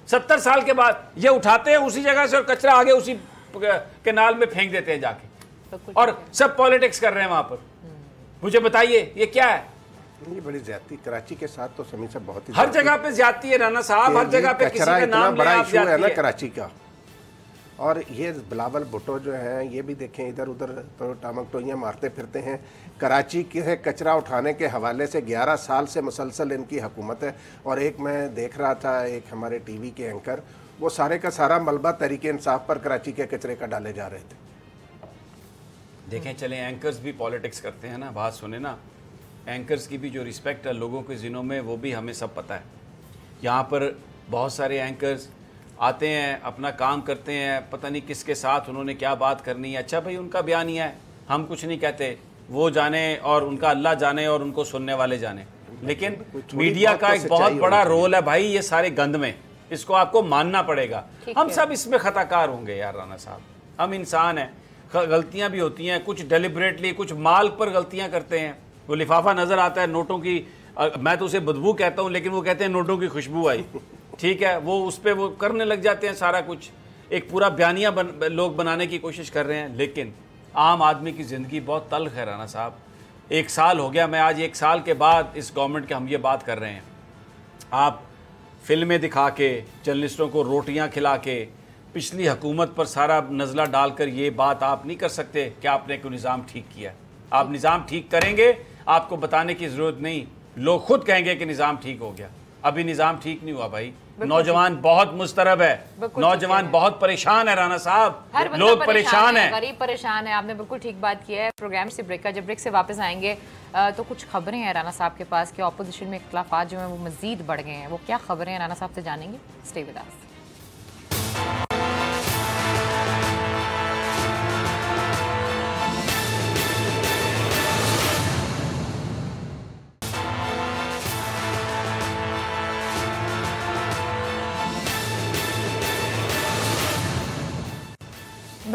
70 साल के बाद ये उठाते हैं उसी जगह से और कचरा आगे उसी केनाल में फेंक देते हैं जाके, और सब पॉलिटिक्स कर रहे हैं वहां पर। मुझे बताइए ये क्या है? ये बड़ी ज्यादती कराची के साथ तो समी से बहुत ही हर जगह पे ज्यादती है राना साहब, हर जगह पे किसी का नाम बड़ा इशू है ना कराची का। और ये बिलावल भुट्टो जो हैं, ये भी देखें इधर उधर तो टामक टोइयाँ मारते फिरते हैं। कराची के कचरा उठाने के हवाले से 11 साल से मुसलसल इनकी हुकूमत है। और एक मैं देख रहा था, एक हमारे टीवी के एंकर, वो सारे का सारा मलबा तहरीक इंसाफ पर कराची के कचरे का डाले जा रहे थे। देखें, चलें, एंकर्स भी पॉलिटिक्स करते हैं ना, बात सुने ना, एंकर्स की भी जो रिस्पेक्ट है लोगों के ज़िनों में, वो भी हमें सब पता है। यहाँ पर बहुत सारे एंकर्स आते हैं, अपना काम करते हैं, पता नहीं किसके साथ उन्होंने क्या बात करनी है। अच्छा भाई, उनका बयान ही है, हम कुछ नहीं कहते, वो जाने और उनका अल्लाह जाने और उनको सुनने वाले जाने। लेकिन मीडिया का एक बहुत बड़ा रोल है भाई ये सारे गंद में, इसको आपको मानना पड़ेगा। हम सब इसमें खताकार होंगे यार राना साहब, हम इंसान हैं, गलतियां भी होती हैं, कुछ डेलिबरेटली, कुछ माल पर गलतियां करते हैं। वो लिफाफा नज़र आता है नोटों की, मैं तो उसे बदबू कहता हूँ, लेकिन वो कहते हैं नोटों की खुशबू आई, ठीक है, वो उस पर वो करने लग जाते हैं सारा कुछ, एक पूरा बयानिया लोग बनाने की कोशिश कर रहे हैं। लेकिन आम आदमी की ज़िंदगी बहुत तल्ख है राना साहब। 1 साल हो गया, मैं आज 1 साल के बाद इस गवर्नमेंट के हम ये बात कर रहे हैं। आप फिल्में दिखा के, जर्नलिस्टों को रोटियां खिला के, पिछली हुकूमत पर सारा नज़ला डालकर ये बात आप नहीं कर सकते कि आपने कोई निज़ाम ठीक किया। आप निज़ाम ठीक करेंगे, आपको बताने की ज़रूरत नहीं, लोग खुद कहेंगे कि निज़ाम ठीक हो गया। अभी निज़ाम ठीक नहीं हुआ भाई, नौजवान बहुत मुस्तरब है, नौजवान बहुत परेशान है राना साहब, लोग परेशान है, गरीब परेशान है। आपने बिल्कुल ठीक बात की है। प्रोग्राम से ब्रेक का, जब ब्रेक से वापस आएंगे तो कुछ खबरें हैं राना साहब के पास कि अपोजिशन में इख्तिलाफात जो हैं वो मजीद बढ़ गए हैं। वो क्या खबरें हैं राना साहब से जानेंगे। Stay with us.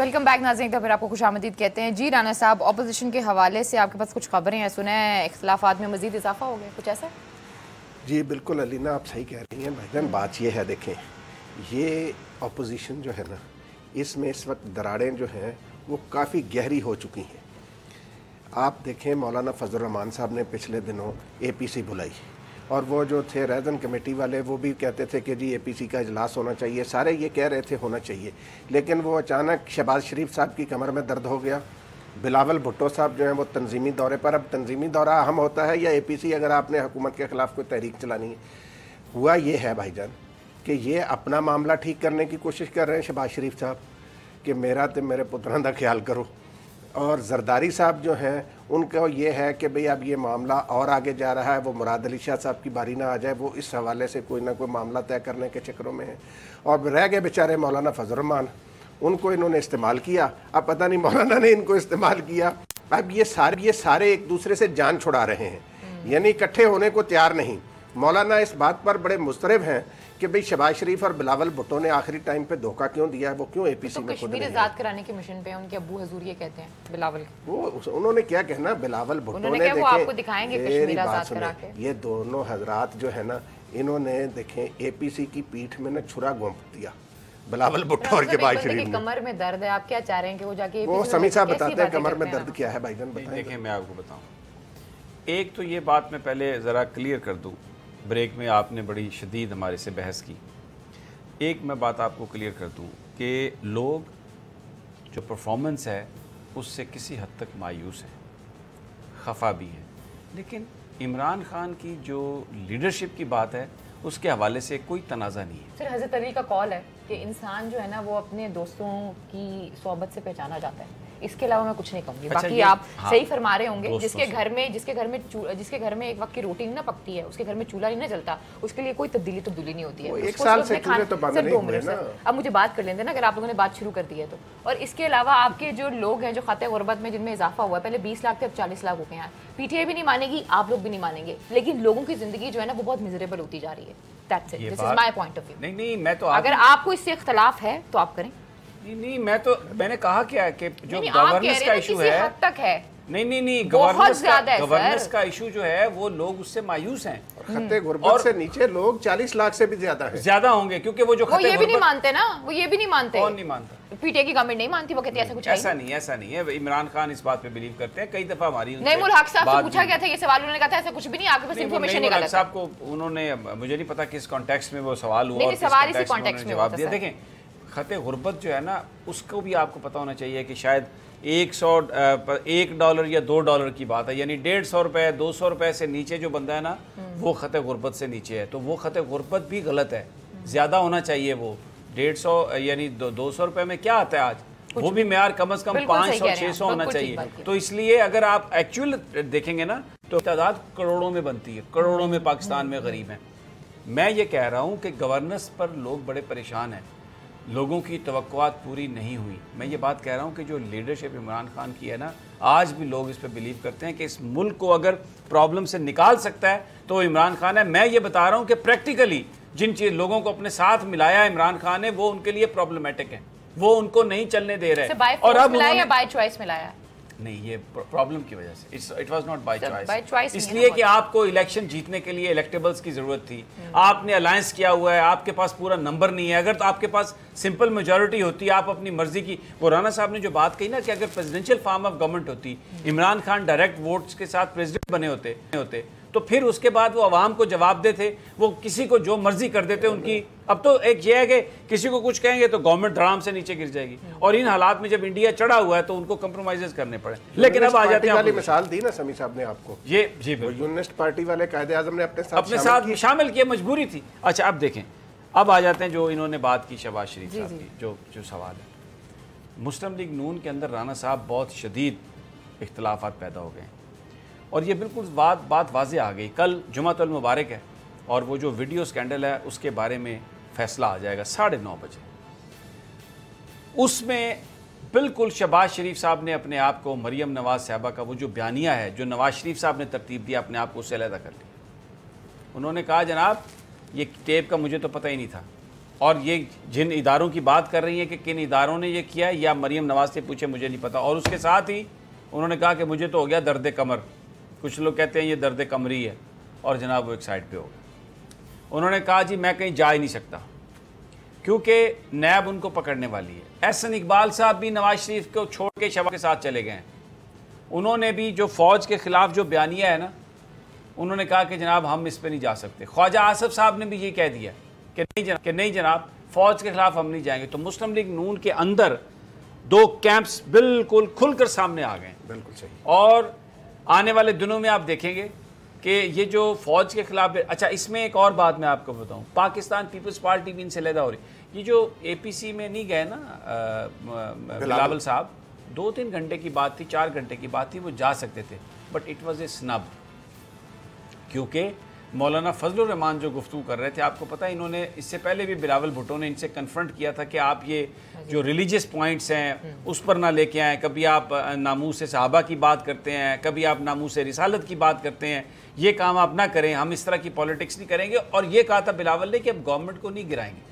Welcome back नाज़रीन, तो फिर आपको खुशामदीद कहते हैं। जी राना साहब, अपोजिशन के हवाले से आपके पास कुछ खबरें हैं, सुना है इख्तिलाफात में मज़ीद इजाफा हो गया, कुछ ऐसा? जी बिल्कुल अलीना, आप सही कह रही हैं भाईजान। बात ये है, देखें ये अपोजिशन जो है ना, इसमें इस वक्त दरारें जो हैं वो काफ़ी गहरी हो चुकी हैं। आप देखें मौलाना फजल रहमान साहब ने पिछले दिनों APC बुलाई और वो जो थे रहज़न कमेटी वाले वो भी कहते थे कि जी APC का इजलास होना चाहिए, सारे ये कह रहे थे होना चाहिए, लेकिन वो अचानक शहबाज शरीफ साहब की कमर में दर्द हो गया, बिलावल भुट्टो साहब जो हैं वो तंजीमी दौरे पर। अब तंजीमी दौरा अहम होता है या APC अगर आपने हुकूमत के ख़िलाफ़ कोई तहरीक चलानी है? हुआ ये है भाईजान कि ये अपना मामला ठीक करने की कोशिश कर रहे हैं शहबाज शरीफ साहब कि मेरा तो मेरे पुत्रां दा ख्याल करो, और जरदारी साहब जो हैं उनका ये है कि भाई अब ये मामला और आगे जा रहा है, वो मुराद अली शाह साहब की बारी ना आ जाए, वो इस हवाले से कोई ना कोई मामला तय करने के चक्करों में है। और रह गए बेचारे मौलाना फजल रहमान, उनको इन्होंने इस्तेमाल किया। अब पता नहीं मौलाना ने इनको इस्तेमाल किया। अब ये सारे एक दूसरे से जान छुड़ा रहे हैं, यानी इकट्ठे होने को तैयार नहीं। मौलाना इस बात पर बड़े मुस्तरब हैं कि भाई शहबाज शरीफ और बिलावल भुट्टो ने आखिरी टाइम पे धोखा क्यों दिया है, वो क्यों APC में खुद कश्मीर आजाद कराने के मिशन पे उनके अबू हजूर ये कहते हैं बिलावल के। वो उन्होंने क्या कहना, बिलावल भुट्टो ने वो आपको दिखाएंगे कश्मीर आजाद करा के। ये दोनों हजरात जो है ना, इन्होंने देखें APC की पीठ में ना छुरा घोंप दिया, बिलावल भुट्टो और शहबाज शरीफ ने। कमर में दर्द है, आप क्या चाह रहे हैं कि वो जाके वो समी साहब बताते हैं कमर में दर्द क्या है भाईजान, बताएं। देखें मैं आपको बताऊं, एक तो ये बात मैं पहले ज़रा क्लियर कर दूं, ब्रेक में आपने बड़ी शदीद हमारे से बहस की। एक मैं बात आपको क्लियर कर दूं कि लोग जो परफॉर्मेंस है उससे किसी हद तक मायूस हैं, खफा भी हैं, लेकिन इमरान खान की जो लीडरशिप की बात है उसके हवाले से कोई तनाज़ा नहीं है। फिर हज़रत अली का कॉल है कि इंसान जो है ना वो अपने दोस्तों की सोहबत से पहचाना जाता है, इसके अलावा मैं कुछ नहीं कहूँगी। अच्छा, बाकी आप सही फरमा रहे होंगे, जिसके घर में एक वक्त की रोटी नहीं ना पकती है, उसके घर में चूल्हा नहीं ना जलता, उसके लिए कोई तब्दीली नहीं होती है। एक साल से चूल्हे तो बंद नहीं हुए ना। अब मुझे बात कर लेते ना, अगर आप लोगों ने बात शुरू कर दी है तो। और इसके अलावा आपके जो लोग हैं जो खाते गुरबत में जिनमें इजाफा हुआ है, पहले 20 लाख थे अब 40 लाख हो गए हैं। PTI भी नहीं मानेगी, आप लोग भी नहीं मानेंगे, लेकिन लोगों की जिंदगी जो है ना वो बहुत मिजरेबल होती जा रही है। That's it, this is my point of view. नहीं मैं तो अगर आपको इससे इख्तलाफ है तो आप करें। नहीं मैंने कहा क्या है कि जो गवर्नेंस का इशू है हद तक है, नहीं गवर्नेंस का इशू जो है वो लोग उससे मायूस हैं। खत्ते गुर्बत से नीचे लोग 40 लाख से भी ज्यादा होंगे, क्योंकि वो जो ये भी नहीं मानते ना, वो ये भी नहीं मानते। कौन नहीं मानता? PTI की गवर्नमेंट नहीं मानती, वो कहती है ऐसा कुछ ऐसा नहीं है। इमरान खान इस बात पे बिलीव करते हैं, कई दफा हमारी नईमुल हक साहब से पूछा गया था ये सवाल, उन्होंने कहा था ऐसा कुछ भी नहीं, आपके पास इंफॉर्मेशन निकाला साहब को उन्होंने, मुझे नहीं पता किस कॉन्टेक्स्ट में वो सवाल हुआ और सवाल इसी कॉन्टेक्स्ट में जवाब दिया। देखें खते गुर्बत जो है ना उसको भी आपको पता होना चाहिए कि शायद $1 या $2 की बात है, यानी 150 रुपए 200 रुपए से नीचे जो बंदा है ना वो खते गुर्बत से नीचे है, तो वो खते गुर्बत भी गलत है, ज्यादा होना चाहिए। वो 150 यानी 200 रुपए में क्या आता है आज, वो भी मेयार कम से कम 500-600 होना चाहिए। तो इसलिए अगर आप एक्चुअल देखेंगे ना तो तादाद करोड़ों में बनती है, करोड़ों में पाकिस्तान में गरीब हैं। मैं ये कह रहा हूँ कि गवर्नेंस पर लोग बड़े परेशान हैं, लोगों की तवक्कुआत पूरी नहीं हुई। मैं ये बात कह रहा हूँ कि जो लीडरशिप इमरान खान की है ना, आज भी लोग इस पर बिलीव करते हैं कि इस मुल्क को अगर प्रॉब्लम से निकाल सकता है तो इमरान खान है। मैं ये बता रहा हूँ कि प्रैक्टिकली जिन लोगों को अपने साथ मिलाया इमरान खान ने, वो उनके लिए प्रॉब्लमेटिक है, वो उनको नहीं चलने दे रहे। और अब बाय चॉइस मिलाया नहीं, ये प्रॉब्लम की वजह से, it was not by choice. इसलिए कि आपको इलेक्शन जीतने के लिए इलेक्टेबल्स की जरूरत थी, आपने अलायंस किया हुआ है, आपके पास पूरा नंबर नहीं है। अगर तो आपके पास सिंपल मेजॉरिटी होती, आप अपनी मर्जी की, वो राना साहब ने जो बात कही ना कि अगर प्रेसिडेंशियल फॉर्म ऑफ गवर्नमेंट होती, इमरान खान डायरेक्ट वोट्स के साथ प्रेसिडेंट बने होते तो फिर उसके बाद वो अवाम को जवाब देते, वो किसी को जो मर्जी कर देते उनकी। अब तो एक ये है कि किसी को कुछ कहेंगे तो गवर्नमेंट धड़ाम से नीचे गिर जाएगी, और इन हालात में जब इंडिया चढ़ा हुआ है तो उनको कंप्रोमाइजेस करने पड़े। लेकिन अब आ जाते हैं, वाली मिसाल दी ना समी साहब ने आपको, ये जी यूनिस्ट पार्टी वाले कायदे आजम ने अपने साथ शामिल किया, मजबूरी थी। अच्छा अब देखें, अब आ जाते हैं जो इन्होंने बात की शहबाज शरीफ साहब की, जो सवाल है। मुस्लिम लीग नून के अंदर राना साहब बहुत शदीद इख्तलाफात पैदा हो गए और ये बिल्कुल बात वाज़े आ गई। कल जुमातुल मुबारक है और वो जो वीडियो स्कैंडल है उसके बारे में फैसला आ जाएगा 9:30 बजे। उसमें बिल्कुल शहबाज शरीफ साहब ने अपने आप को, मरियम नवाज साहबा का वो जो बयानिया है जो नवाज शरीफ साहब ने तरतीब दिया, अपने आप को उससे अलहदा कर लिया। उन्होंने कहा जनाब ये टेप का मुझे तो पता ही नहीं था اور یہ جن اداروں کی بات کر رہی ہیں کہ کن اداروں نے یہ کیا ہے یا مریم نواز سے پوچھے مجھے نہیں پتا. اور اس کے ساتھ ہی انہوں نے کہا کہ مجھے تو ہو گیا درد کمر. کچھ لوگ کہتے ہیں یہ درد کمری ہے اور جناب وہ ایک سائڈ پہ ہو گیا. انہوں نے کہا جی میں کہیں جا ہی نہیں سکتا کیونکہ نیب ان کو پکڑنے والی ہے. احسن اقبال صاحب بھی نواز شریف کو چھوڑ کے شباب کے ساتھ چلے گئے ہیں. انہوں نے بھی جو فوج کے خلاف جو بیانیہ ہے نا, انہوں نے کہا کہ جناب ہم اس پہ نہیں جا سکتے. خواجہ آصف صاحب نے بھی یہ کہہ دیا کہ نہیں جناب فوج کے خلاف ہم نہیں جائیں گے. تو مسلم لیگ نون کے اندر دو کیمپس بالکل کھل کر سامنے آ گئے ہیں. بالکل صحیح. اور آنے والے دنوں میں آپ دیکھیں گے کہ یہ جو فوج کے خلاف. اچھا اس میں ایک اور بات میں آپ کو بتاؤں, پاکستان پیپلز پارٹی بھی ان سے علیحدہ ہو رہی. یہ جو اے پی سی میں نہیں گئے نا بلاول صاحب, 2-3 گھنٹے کی بات تھی, 4 گھنٹے کی بات تھی, وہ جا سکتے تھے, بٹ اٹ واز اے سنب. کیونکہ مولانا فضل الرحمان جو گفتگو کر رہے تھے, آپ کو پتہ ہے انہوں نے اس سے پہلے بھی بلاول بھٹو نے ان سے کنفرنٹ کیا تھا کہ آپ یہ جو ریلیجیس پوائنٹس ہیں اس پر نہ لے کے آئیں. کبھی آپ ناموس صحابہ کی بات کرتے ہیں, کبھی آپ ناموس رسالت کی بات کرتے ہیں, یہ کام آپ نہ کریں, ہم اس طرح کی پالیٹکس نہیں کریں گے. اور یہ کہا تھا بلاول نے کہ اب گورنمنٹ کو نہیں گرائیں گے.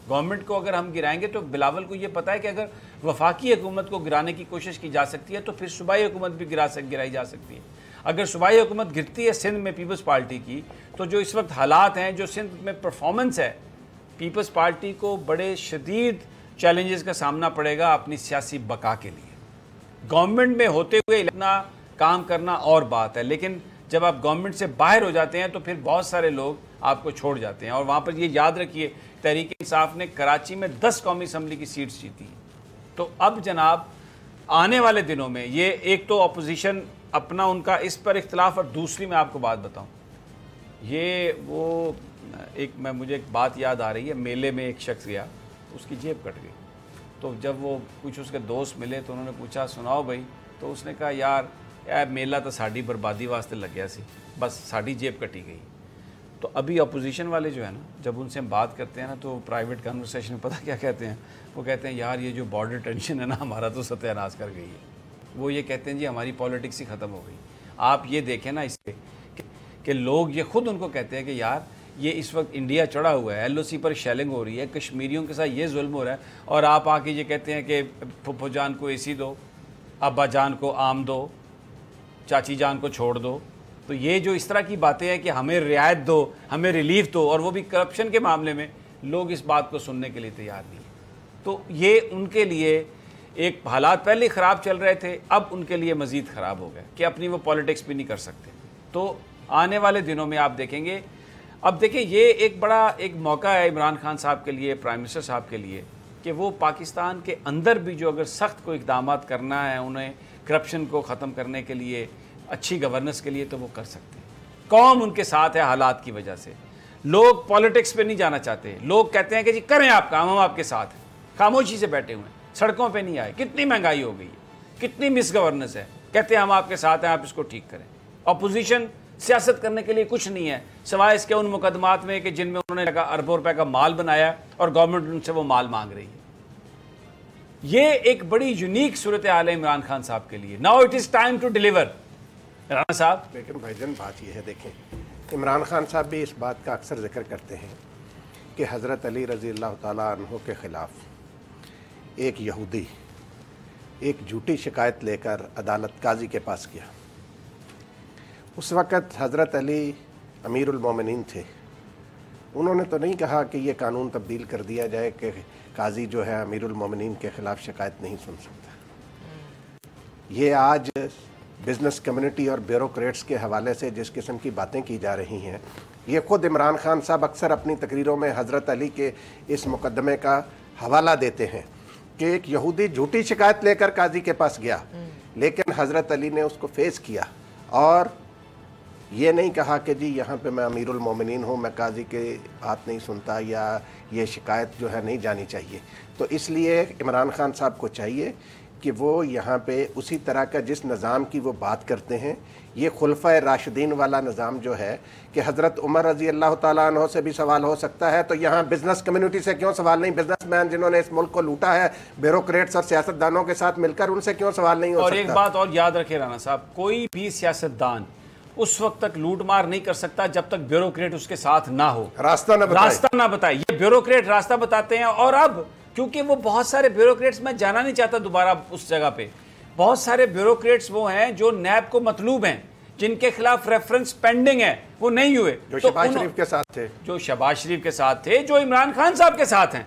گورنمنٹ کو اگر ہم گرائیں گے تو بلاول کو یہ پتہ ہے کہ اگر وفاقی حکومت کو گرانے کی کوشش کی جا سکتی ہے تو پھر صوبائی حکومت بھی گرائی جا سکتی ہے. اگر صوبائی حکومت گرتی ہے سندھ میں پیپلز پارٹی کی, تو جو اس وقت حالات ہیں, جو سندھ میں پرفارمنس ہے, پیپلز پارٹی کو بڑے شدید چیلنجز کا سامنا پڑے گا اپنی سیاسی بقا کے لیے. گورنمنٹ میں ہوتے ہوئے اپنا کام کرنا اور بات ہے, لیکن جب آپ گورنمنٹ سے باہر ہو جاتے ہیں تو پھر بہت سارے لوگ آپ کو چھوڑ جاتے ہیں. اور وہاں پر یہ یاد رکھیے تحریک انصاف نے کراچی میں 10 قومی اسمبلی کی سیٹس جیتی ہیں. تو اب جناب آنے والے دنوں میں یہ ایک تو اپوزیشن اپنا ان کا اس پر اختلاف, اور دوسری میں آپ کو بات بتاؤں, یہ وہ مجھے ایک بات یاد آ رہی ہے. میلے میں ایک شخص گیا, اس کی جیب کٹ گئی. تو جب وہ کچھ اس کے دوست ملے تو انہوں نے پوچھا سناؤ بھائی, تو اس نے کہا یار میلہ تو ساڑی بربادی واسطے لگ گیا سی, بس ساڑی جیب کٹی گئی. تو ابھی اپوزیشن والے جو ہے نا, جب ان سے ہم بات کرتے ہیں نا تو پرائیویٹ کنورسیشن میں پتہ کیا کہتے ہیں, وہ کہتے ہیں یار یہ جو بارڈر ٹینشن ہے نا ہمارا تو ستیہ ناش کر گئی ہے. وہ یہ کہتے ہیں جی ہماری پالیٹکس ہی ختم ہو گئی. آپ یہ دیکھیں نا اس سے کہ لوگ یہ خود ان کو کہتے ہیں کہ یار یہ اس وقت انڈیا چڑھا ہوا ہے, ایل او سی پر شیلنگ ہو رہی ہے, کشمیریوں کے ساتھ یہ ظلم ہو رہا ہے, اور آپ آ کے یہ کہتے ہیں کہ پھپھو جان کو اے سی دو, ابا جان کو آم دو, چاچی جان کو چھوڑ دو. تو یہ جو اس طرح کی باتیں ہیں کہ ہمیں رعایت دو, ہمیں ریلیف دو, اور وہ بھی کرپشن کے معاملے میں, لوگ اس بات کو سننے کے لیے تیار نہیں. تو یہ ان کے لیے ایک حالات پہلے خراب چل رہے تھے, اب ان کے لیے مزید خراب ہو گئے کہ اپنی وہ پالیٹکس بھی نہیں کر سکتے. تو آنے والے دنوں میں آپ دیکھیں گے, اب دیکھیں یہ ایک بڑا ایک موقع ہے عمران خان صاحب کے لیے, پرائم منسٹر صاحب کے لیے, کہ وہ پاکستان کے اندر بھی جو اگر سخت کوئی اقدامات کرنا ہے انہیں کرپشن کو ختم کرنے کے لیے, اچھی گورننس کے لیے, تو وہ کر سکتے ہیں. قوم ان کے ساتھ ہے حالات کی وجہ سے. لوگ پالیٹکس پہ نہیں جانا چاہتے, لوگ کہتے ہیں کہ جی کریں آپ کام, ہم آپ کے ساتھ ہیں, خاموشی سے بیٹھے ہوئے ہیں, سڑکوں پہ نہیں آئے. کتنی مہنگائی ہو گئی ہے, کتنی مس گورننس ہے, کہتے ہیں ہم آپ کے ساتھ ہیں, آپ اس کو ٹھیک کریں. اپوزیشن سیاست کرنے کے لیے کچھ نہیں ہے سوائے اس کے ان مقدمات میں کہ جن میں انہوں نے اربوں روپے کا مال بنایا اور گورنمنٹ ان سے وہ مال مانگ رہی ہے. یہ ایک بڑی یونیک صورتحال ہے عمران خان صاحب کے لیے. Now it is time to deliver. Rana صاحب, لیکن بھائی جان بات یہ ہے, دیکھیں عمران خان صاحب بھی اس بات کا اکثر ذکر کرتے ہیں کہ حضرت علی رضی اللہ تعالیٰ عنہ کے خلاف ایک یہودی ایک جھوٹی شکایت لے کر عدالت قاضی کے پاس گیا. اس وقت حضرت علی امیر المومنین تھے. انہوں نے تو نہیں کہا کہ یہ قانون تبدیل کر دیا جائے کہ قاضی جو ہے امیر المومنین کے خلاف شکایت نہیں سن سکتا. یہ آج بزنس کمیونٹی اور بیوروکریٹس کے حوالے سے جس قسم کی باتیں کی جا رہی ہیں, یہ خود عمران خان صاحب اکثر اپنی تقریروں میں حضرت علی کے اس مقدمے کا حوالہ دیتے ہیں کہ ایک یہودی جھوٹی شکایت لے کر قاضی کے پاس گیا, لیکن حضرت علی نے اس کو فیس کیا اور یہ نہیں کہا کہ جی یہاں پہ میں امیر المومنین ہوں, میں قاضی کے بات نہیں سنتا یا یہ شکایت جو ہے نہیں جانی چاہیے. تو اس لیے عمران خان صاحب کو چاہیے کہ وہ یہاں پہ اسی طرح کا جس نظام کی وہ بات کرتے ہیں, یہ خلفۂ راشدین والا نظام جو ہے کہ حضرت عمر رضی اللہ تعالیٰ عنہ سے بھی سوال ہو سکتا ہے, تو یہاں بزنس کمیونٹی سے کیوں سوال نہیں؟ بزنس مین جنہوں نے اس ملک کو لوٹا ہے بیوروکریٹس اور سیاستدانوں کے ساتھ مل کر, ان سے کیوں سوال نہیں ہو سکتا؟ اور ایک بات اور یاد رکھے رانا صاحب, کوئی بھی سیاستدان उस वक्त तक लूट मार नहीं कर सकता जब तक ब्यूरोक्रेट उसके साथ ना हो, रास्ता ना बताए। ये ब्यूरोक्रेट रास्ता बताते हैं। और अब क्योंकि वो बहुत सारे ब्यूरोक्रेट्स, मैं जाना नहीं चाहता दोबारा उस जगह पे, बहुत सारे ब्यूरोक्रेट्स वो हैं जो नैब को मतलूब हैं, जिनके खिलाफ रेफरेंस पेंडिंग है, वो नहीं हुए, जो शहबाज शरीफ के साथ थे, जो शहबाज शरीफ के साथ थे, जो इमरान खान साहब के साथ हैं।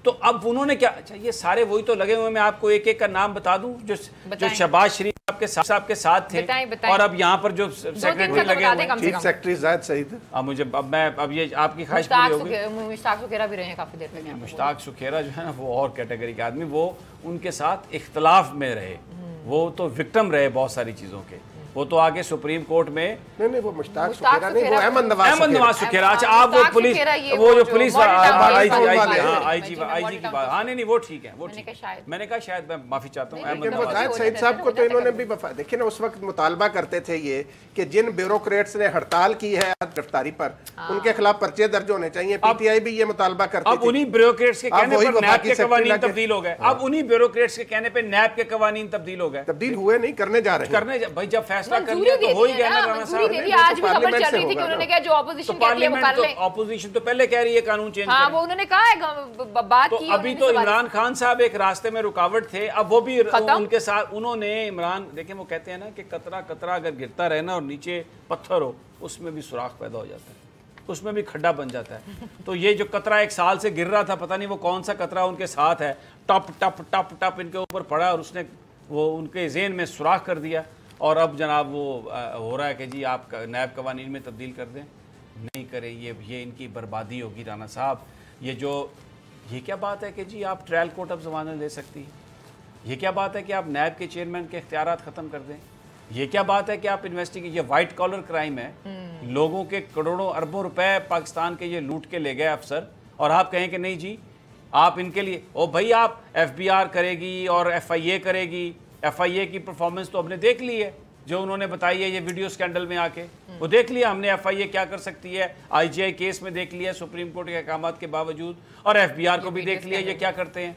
तो अब उन्होंने क्या, अच्छा ये सारे वही तो लगे हुए, मैं आपको एक एक का नाम बता दूं जो शहबाज शरीफ साहब के साथ थे। बताएं। और अब यहाँ पर जो सेक्रेटरी लगे हुए, चीफ सेक्रेटरी जाहिद सईद, अब ये आपकी ख्वाहिश पूरी होगी। मुश्ताक सुखेरा भी रहे हैं काफी देर तक। मुश्ताक सुखेरा जो है ना वो और कैटेगरी के आदमी, वो उनके साथ इख्तलाफ में रहे, वो तो विक्टिम रहे बहुत सारी चीजों के। वो तो आगे सुप्रीम कोर्ट में नहीं वो मुश्ताक सुखेरा नहीं, वो अहमद नवाज सुखेरा। अच्छा आप वो पुलिस, वो जो पुलिस आईजी की बात, हाँ नहीं वो ठीक है, वो ठीक है। मैंने कहा शायद, मैं माफी चाहता हूँ। लेकिन वो जाहिद सईद साहब को तो इन्होंने भी देखिए ना, उस वक्त मुतालबा करते थे ये कि जिन ब्यूरोक्रेट्स ने हड़ताल की है गिरफ्तारी पर, उनके खिलाफ पर्चे दर्ज होने चाहिए। पीटीआई भी ये मुतालबा करती थी। अब उन्हीं ब्यूरोक्रेट्स के कहने पर नैब के कवानीन तब्दील हो गए। अब उन्हीं ब्यूरोक्रेट्स के कहने पे नैब के कवानीन तब्दील हो गए, तब्दील हुए नहीं, करने जा रहे हैं। भाई जब फैसला कर लिया तो हो ही गया ना राणा साहब। आज भी खबर चल रही थी कि उन्होंने कहा जो ऑपोजिशन कहती है वो कर ले। ऑपोजिशन तो पहले कह रही है कानून चेंज हाँ, वो उन्होंने कहा है, बात की। अभी तो इमरान खान साहब एक रास्ते में रुकावट थे, अब वो भी उनके साथ, उन्होंने इमरान, देखें वो कहते हैं ना कि कतरा कतरा अगर गिरता रहे ना और नीचे पत्थर हो, उसमें भी सुराख पैदा हो जाता है, उसमें भी खड्डा बन जाता है। तो ये जो कतरा एक साल से गिर रहा था, पता नहीं वो कौन सा कतरा उनके साथ है, टप टप टप टप इनके ऊपर पड़ा और उसने वो उनके ज़हन में सुराख कर दिया। और अब जनाब वो हो रहा है कि जी आप नैब कवानीन में तब्दील कर दें, नहीं करें, ये इनकी बर्बादी होगी राना साहब। ये क्या बात है कि जी आप ट्रायल कोर्ट अब ज़माना ले सकती है? ये क्या बात है कि आप नैब के चेयरमैन के इख्तियारात ख़त्म कर दें? ये क्या बात है कि आप इन्वेस्टिगेट, ये वाइट कॉलर क्राइम है, लोगों के करोड़ों अरबों रुपए पाकिस्तान के ये लूट के ले गए अफसर, और आप कहें कि नहीं जी आप इनके लिए, ओ भाई आप FBI करेगी और FIA करेगी। FIA की परफॉर्मेंस तो हमने देख ली है, जो उन्होंने बताई है ये वीडियो स्कैंडल में आके, वो देख लिया हमने FIA क्या कर सकती है। IGI केस में देख लिया सुप्रीम कोर्ट के अहकामात के बावजूद, और FBR को भी देख लिया ये क्या करते हैं।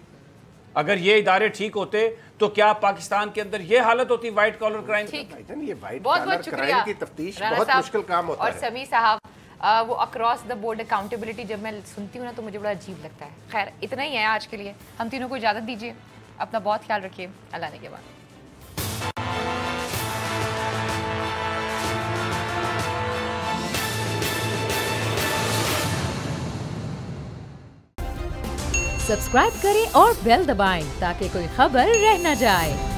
अगर ये इदारे ठीक होते तो क्या पाकिस्तान के अंदर ये हालत होती वाइट कॉलर क्राइम की? ये वाइट कॉलर क्राइम की तफ्तीश बहुत मुश्किल काम होता है। और समी साहब वो अक्रॉस द बोर्ड अकाउंटेबिलिटी जब मैं सुनती हूँ ना तो मुझे बड़ा अजीब लगता है। खैर इतना ही है आज के लिए, हम तीनों को इजाज़त दीजिए, अपना बहुत ख्याल रखिए, अल्लाह ने के बाद। सब्सक्राइब करें और बेल दबाएं ताकि कोई खबर रह न जाए।